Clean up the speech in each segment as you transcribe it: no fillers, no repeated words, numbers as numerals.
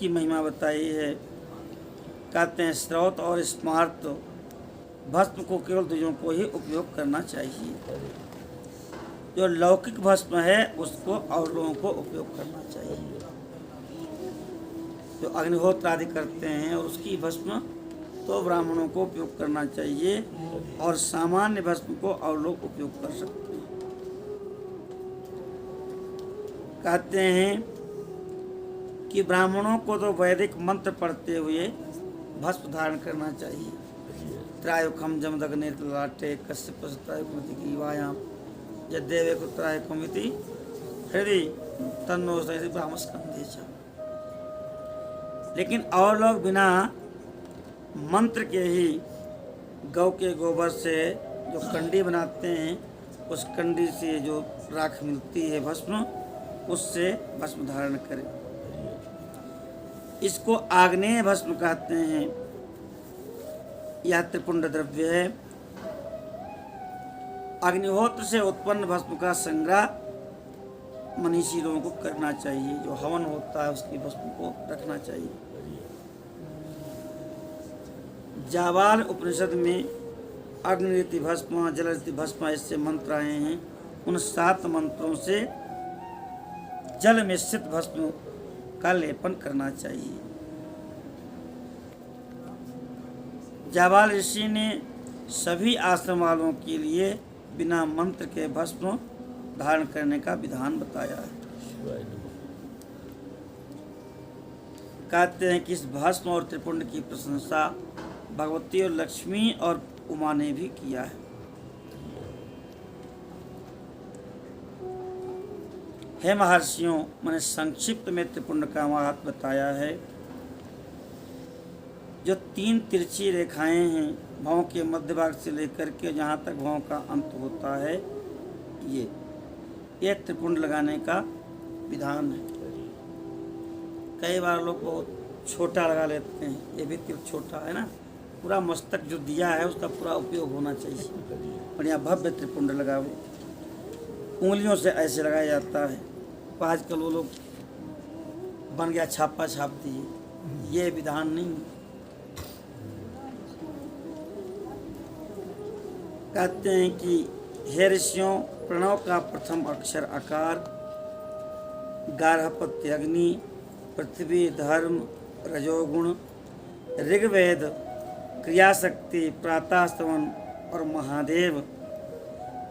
की महिमा बताई है। कहते हैं स्रोत और स्मार्त भस्म को केवल द्विजों को ही उपयोग करना चाहिए। जो लौकिक भस्म है उसको और लोगों को उपयोग करना चाहिए। जो अग्निहोत्र आदि करते हैं और उसकी भस्म तो ब्राह्मणों को उपयोग करना चाहिए और सामान्य भस्म को और लोग उपयोग कर सकते हैं। कहते हैं कि ब्राह्मणों को तो वैदिक मंत्र पढ़ते हुए भस्म धारण करना चाहिए। त्रायुखम जमदग्ने ललाटे कश्यप त्रायुकमिति ग्रीवायाम यद्देवे को त्रायुकमिति हृदय तन्नो ब्राह्मस्कंधे च। लेकिन और लोग बिना मंत्र के ही गौ के गोबर से जो कंडी बनाते हैं, उस कंडी से जो राख मिलती है भस्म, उससे भस्म धारण करें। इसको आग्नेय भस्म कहते हैं। यह त्रिपुंड द्रव्य है। अग्निहोत्र से उत्पन्न भस्म का संग्रह मनीषी लोगों को करना चाहिए। जो हवन होता है उसकी भस्म को रखना चाहिए। जाबाल उपनिषद में अग्निरीति भस्म, जलरीति भस्म ऐसे मंत्र आए हैं। उन 7 मंत्रों से जल मिश्रित भस्म का लेपन करना चाहिए। जाबाल ऋषि ने सभी आश्रम वालों के लिए बिना मंत्र के भस्म धारण करने का विधान बताया है। कहते हैं कि इस भस्म और त्रिपुंड की प्रशंसा भगवती और लक्ष्मी और उमा ने भी किया है। हे महर्षियों, मैंने संक्षिप्त में त्रिपुंड का महत्व बताया है। जो 3 तिरछी रेखाएं हैं भौं के मध्य भाग से लेकर के जहाँ तक भौं का अंत होता है, ये त्रिपुंड लगाने का विधान है। कई बार लोग बहुत छोटा लगा लेते हैं, ये भी छोटा है ना। पूरा मस्तक जो दिया है उसका पूरा उपयोग होना चाहिए। बढ़िया भव्य त्रिपुंड लगावे। उंगलियों से ऐसे लगाया जाता है। तो आजकल वो लोग बन गया छापा छाप दिए, ये विधान नहीं। कहते हैं कि हे ऋषियों, प्रणव का प्रथम अक्षर आकार, गार्हपत्य अग्नि, पृथ्वी धर्म रजोगुण, ऋग्वेद क्रियाशक्ति, प्रातः स्तवन और महादेव,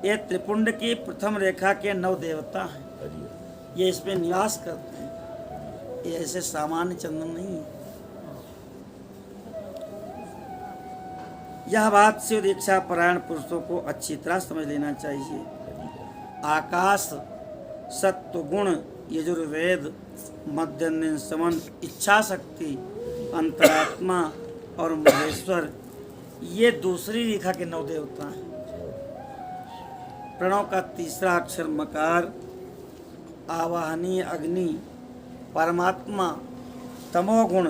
ये त्रिपुंड की प्रथम रेखा के 9 देवता हैं। ये इसमें निवास करते हैं। ये ऐसे सामान्य चंदन नहीं है। यह बात से दीक्षा परायण पुरुषों को अच्छी तरह समझ लेना चाहिए। आकाश, सत्व गुण, यजुर्वेद, मध्यन्यन समन, इच्छा शक्ति, अंतरात्मा और महेश्वर, ये दूसरी रेखा के 9 देवता हैं। प्रणव का तीसरा अक्षर मकार, आवाहनीय अग्नि, परमात्मा, तमोगुण,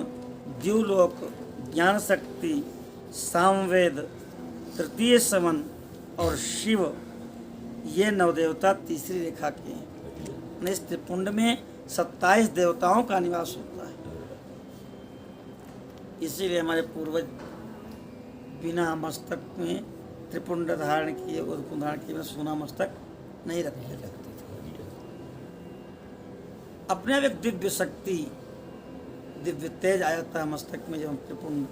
द्युलोक, ज्ञान शक्ति, सामवेद, तृतीय समन और शिव, ये 9 देवता तीसरी रेखा के हैं। इस त्रिपुंड में 27 देवताओं का निवास होता है। इसीलिए हमारे पूर्वज बिना मस्तक में त्रिपुंड धारण किए, उद्पुंड धारण किए सोना मस्तक नहीं रखते थे। अपने आप एक दिव्य शक्ति, दिव्य तेज आ जाता है मस्तक में जब हम त्रिपुंड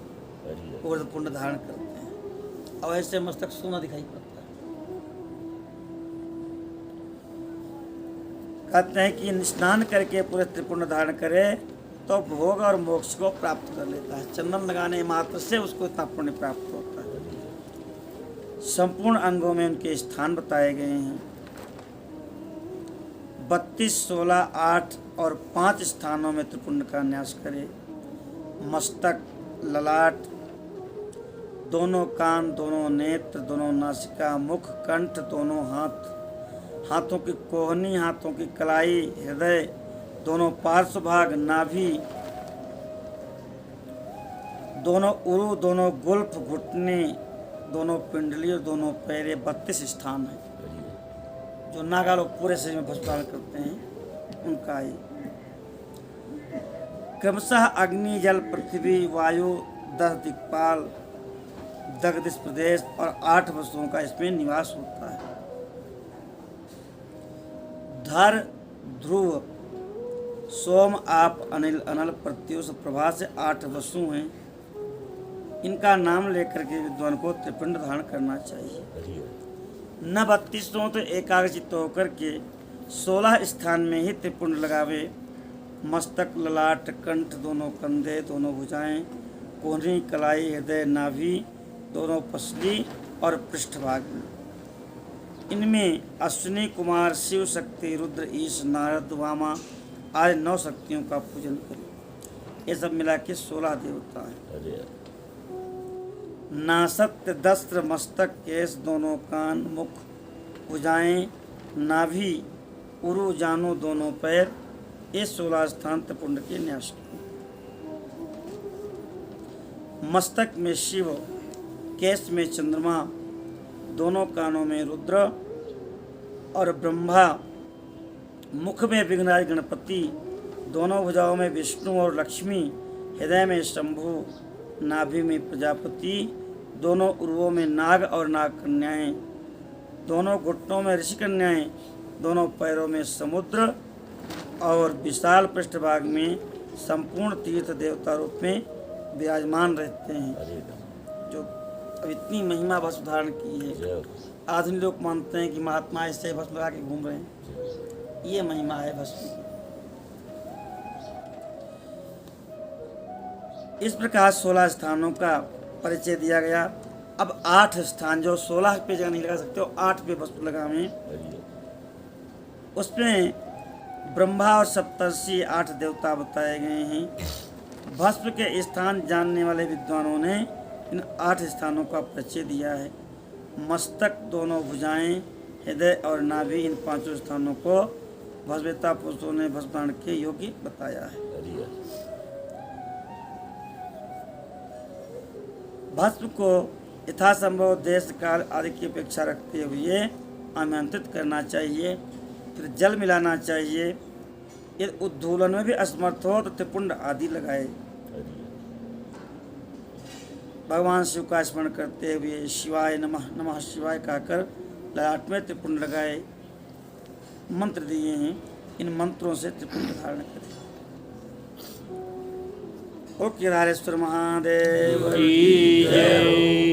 उर्धपुंड धारण करते हैं। और ऐसे मस्तक सोना दिखाई पड़ता है। कहते हैं कि स्नान करके पूरे त्रिपुंड धारण करे तो भोग और मोक्ष को प्राप्त कर लेता है। चंदन लगाने मात्र से उसको इतना पुण्य प्राप्त होता है। संपूर्ण अंगों में उनके स्थान बताए गए हैं। 32, 16, 8 और 5 स्थानों में त्रिपुंड का न्यास करे। मस्तक, ललाट, दोनों कान, दोनों नेत्र, दोनों नासिका, मुख, कंठ, दोनों हाथ, हाथों की कोहनी, हाथों की कलाई, हृदय, दोनों पार्श्व भाग, नाभि, दोनों उरु, दोनों गुल्फ, घुटने, दोनों पिंडली और दोनों पैरे, 32 स्थान हैं। जो नागा लोग पूरे शरीर में भस्म धारण करते हैं उनका ही। क्रमशः अग्नि जल पृथ्वी वायु 10 दिक्पाल दग्ध प्रदेश और 8 वसुओं का इसमें निवास होता है। धर ध्रुव सोम आप अनिल अनल प्रत्युष प्रभा से 8 वसु हैं। इनका नाम लेकर के विद्वान को त्रिपिंड धारण करना चाहिए। न 32 तो एकाग्रचित्त होकर के 16 स्थान में ही त्रिपुंड लगावे। मस्तक ललाट कंठ दोनों कंधे दोनों भुजाएं कोहनी कलाई हृदय नाभि दोनों पसली और पृष्ठभाग में। इनमें अश्विनी कुमार शिव शक्ति रुद्र ईश नारद वामा आदि 9 शक्तियों का पूजन करें। ये सब मिला के 16 देवता हैं। नासत्य दस्त्र मस्तक केश दोनों कान मुख भुजाएं नाभि उरु जानो दोनों पैर, ये 16 स्थान त्रिपुंड के न्यास किए। मस्तक में शिव, केश में चंद्रमा, दोनों कानों में रुद्र और ब्रह्मा, मुख में विघ्नराज गणपति, दोनों भुजाओं में विष्णु और लक्ष्मी, हृदय में शंभु, नाभि में प्रजापति, दोनों उर्वों में नाग और नाग कन्याएं, दोनों घुटनों में ऋषि कन्याएं, दोनों पैरों में समुद्र और विशाल पृष्ठभाग में संपूर्ण तीर्थ देवता रूप में विराजमान रहते हैं। जो अब इतनी महिमा भस्म धारण की है, आधुनिक लोग मानते हैं कि महात्मा ऐसे भस्म लगा के घूम रहे हैं। ये महिमा है भस्म की। इस प्रकार 16 स्थानों का परिचय दिया गया। अब 8 स्थान जो 16 पे जगह नहीं लगा सकते हो 8 पे भस्म लगावे। उसमें ब्रह्मा और सप्तर्षि 8 देवता बताए गए हैं। भस्म के स्थान जानने वाले विद्वानों ने इन 8 स्थानों का परिचय दिया है। मस्तक दोनों भुजाएं हृदय और नाभि इन 5 स्थानों को भस्मवेत्ता पुरुषों ने भस्म धारण के योग्य बताया है। भस्म को यथासंभव देश काल आदि की अपेक्षा रखते हुए आमंत्रित करना चाहिए। फिर जल मिलाना चाहिए। यदि उद्धूलन में भी असमर्थ हो तो त्रिपुंड आदि लगाए। भगवान शिव का स्मरण करते हुए शिवाय नमः नमः शिवाय कहकर ललाट में त्रिपुंड लगाए। मंत्र दिए हैं, इन मंत्रों से त्रिपुंड धारण करें। ओ केदारेश्वर महादेव की जय।